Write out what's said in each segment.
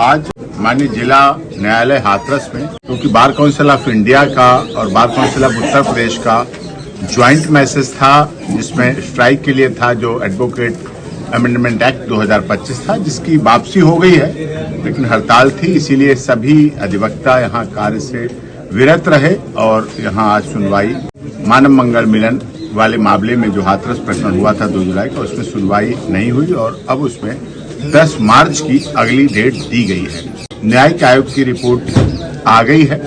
आज माननीय जिला न्यायालय हाथरस में, क्योंकि बार काउंसिल ऑफ इंडिया का और bar council of Uttar Pradesh का ज्वाइंट मैसेज था, जिसमें स्ट्राइक के लिए था जो एडवोकेट अमेंडमेंट एक्ट 2025 था, जिसकी वापसी हो गई है, लेकिन हड़ताल थी, इसीलिए सभी अधिवक्ता यहाँ कार्य से विरत रहे और यहाँ आज सुनवाई मानव मंगल मिलन वाले मामले में जो हाथरस प्रकरण हुआ था 2 जुलाई का, उसमें सुनवाई नहीं हुई और अब उसमें 10 मार्च की अगली डेट दी गई है। न्यायिक आयोग की रिपोर्ट आ गई है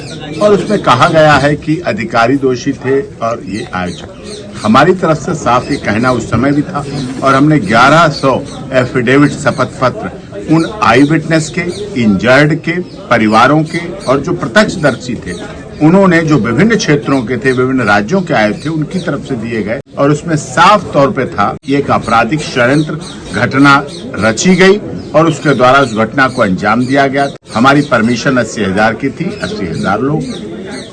और उसमें कहा गया है कि अधिकारी दोषी थे और ये आयोजक। हमारी तरफ से साफ ये कहना उस समय भी था और हमने 1100 एफिडेविट शपथ पत्र उन आई विटनेस के, इंजर्ड के, परिवारों के और जो प्रत्यक्षदर्शी थे, उन्होंने जो विभिन्न क्षेत्रों के थे, विभिन्न राज्यों के आए थे, उनकी तरफ से दिए गए और उसमें साफ तौर पे था कि एक आपराधिक षड्यंत्र घटना रची गई और उसके द्वारा उस घटना को अंजाम दिया गया। हमारी परमिशन 80,000 की थी, 80,000 लोग,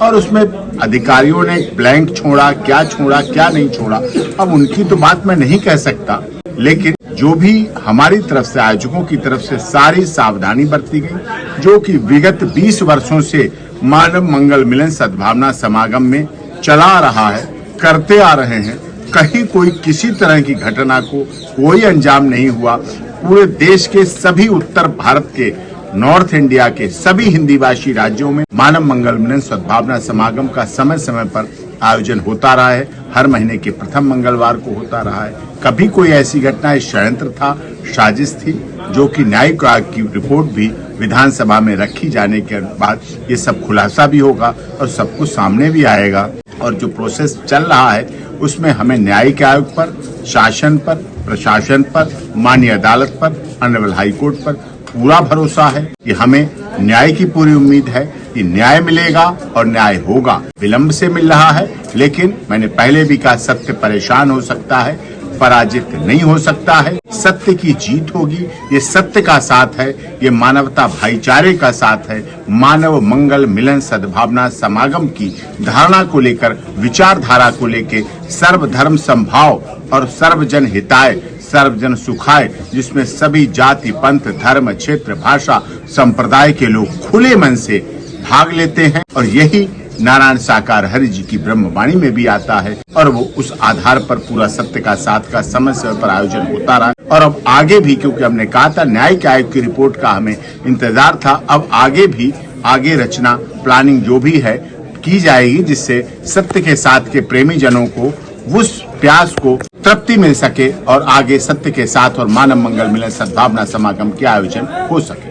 और उसमें अधिकारियों ने ब्लैंक छोड़ा, क्या नहीं छोड़ा, अब उनकी तो बात मैं नहीं कह सकता, लेकिन जो भी हमारी तरफ से, आयोजकों की तरफ से सारी सावधानी बरती गई, जो कि विगत 20 वर्षों से मानव मंगल मिलन सद्भावना समागम में चला रहा है, करते आ रहे हैं। कहीं कोई किसी तरह की घटना को कोई अंजाम नहीं हुआ। पूरे देश के सभी उत्तर भारत के, नॉर्थ इंडिया के सभी हिंदी भाषी राज्यों में मानव मंगल मिलन सद्भावना समागम का समय समय पर आयोजन होता रहा है। हर महीने के प्रथम मंगलवार को होता रहा है। कभी कोई ऐसी घटना, षड्यंत्र था, साजिश थी, जो कि न्यायिक आयोग की रिपोर्ट भी विधानसभा में रखी जाने के बाद ये सब खुलासा भी होगा और सब कुछ सामने भी आएगा। और जो प्रोसेस चल रहा है उसमें हमें न्यायिक आयोग पर, शासन पर, प्रशासन पर, माननीय अदालत पर, ऑनरेबल हाई कोर्ट पर पूरा भरोसा है कि हमें न्याय की पूरी उम्मीद है कि न्याय मिलेगा और न्याय होगा। विलंब से मिल रहा है, लेकिन मैंने पहले भी कहा, सत्य परेशान हो सकता है, पराजित नहीं हो सकता है। सत्य की जीत होगी। ये सत्य का साथ है, ये मानवता भाईचारे का साथ है। मानव मंगल मिलन सद्भावना समागम की धारणा को लेकर, विचारधारा को लेकर सर्वधर्म समभाव और सर्वजन हिताय, सर्वजन सुखाय, जिसमें सभी जाति, पंथ, धर्म, क्षेत्र, भाषा, संप्रदाय के लोग खुले मन से भाग लेते हैं और यही नारायण साकार हरि जी की ब्रह्मवाणी में भी आता है और वो उस आधार पर पूरा सत्य का साथ का समय समय पर आयोजन होता रहा और अब आगे भी, क्योंकि हमने कहा था न्यायिक आयोग की रिपोर्ट का हमें इंतजार था, अब आगे भी आगे रचना, प्लानिंग जो भी है की जाएगी, जिससे सत्य के साथ के प्रेमी जनों को उस प्यास को तृप्ति मिल सके और आगे सत्य के साथ और मानव मंगल मिलन सद्भावना समागम के आयोजन हो सके।